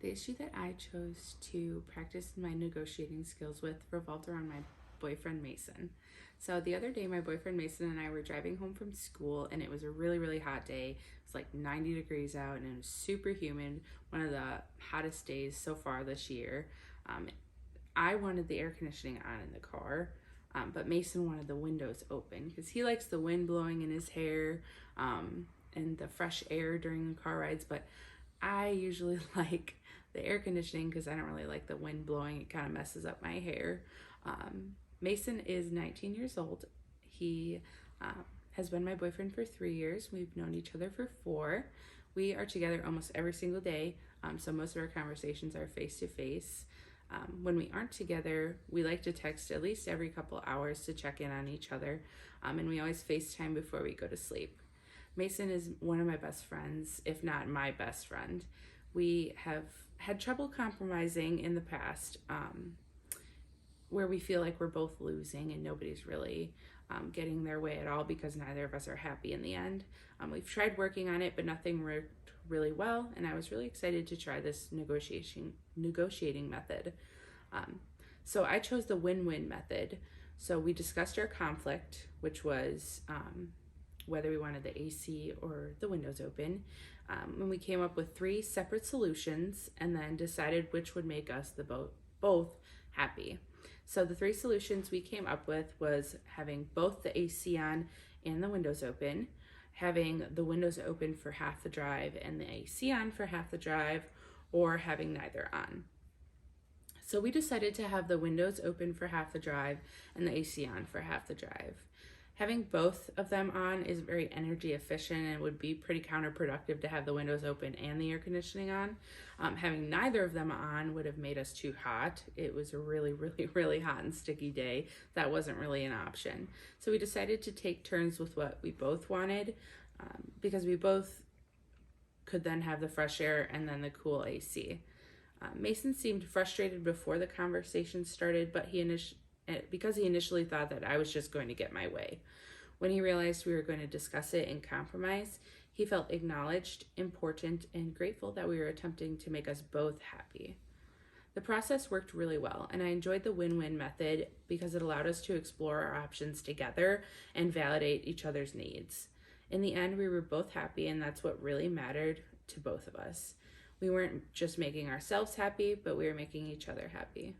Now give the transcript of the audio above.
The issue that I chose to practice my negotiating skills with revolved around my boyfriend Mason. So the other day, my boyfriend Mason and I were driving home from school, and it was a really, really hot day. It was like 90 degrees out, and it was super humid, one of the hottest days so far this year. Um, I wanted the air conditioning on in the car, but Mason wanted the windows open because he likes the wind blowing in his hair and the fresh air during the car rides. But I usually like the air conditioning because I don't really like the wind blowing. It kind of messes up my hair. Mason is 19 years old. He has been my boyfriend for 3 years. We've known each other for 4. We are together almost every single day, so most of our conversations are face to face. When we aren't together, we like to text at least every couple hours to check in on each other, and we always FaceTime before we go to sleep. Mason is one of my best friends, if not my best friend. We have had trouble compromising in the past, where we feel like we're both losing and nobody's really getting their way at all because neither of us are happy in the end. We've tried working on it, but nothing worked really well, and I was really excited to try this negotiating method. So I chose the win-win method. So we discussed our conflict, which was whether we wanted the AC or the windows open. And we came up with 3 separate solutions and then decided which would make us both happy. So the 3 solutions we came up with was having both the AC on and the windows open, having the windows open for half the drive and the AC on for half the drive, or having neither on. So we decided to have the windows open for half the drive and the AC on for half the drive. Having both of them on is very energy efficient and would be pretty counterproductive to have the windows open and the air conditioning on. Having neither of them on would have made us too hot. It was a really, really, really hot and sticky day. That wasn't really an option. So we decided to take turns with what we both wanted, because we both could then have the fresh air and then the cool AC. Mason seemed frustrated before the conversation started, but because he initially thought that I was just going to get my way. When he realized we were going to discuss it and compromise, he felt acknowledged, important, and grateful that we were attempting to make us both happy. The process worked really well, and I enjoyed the win-win method because it allowed us to explore our options together and validate each other's needs. In the end, we were both happy, and that's what really mattered to both of us. We weren't just making ourselves happy, but we were making each other happy.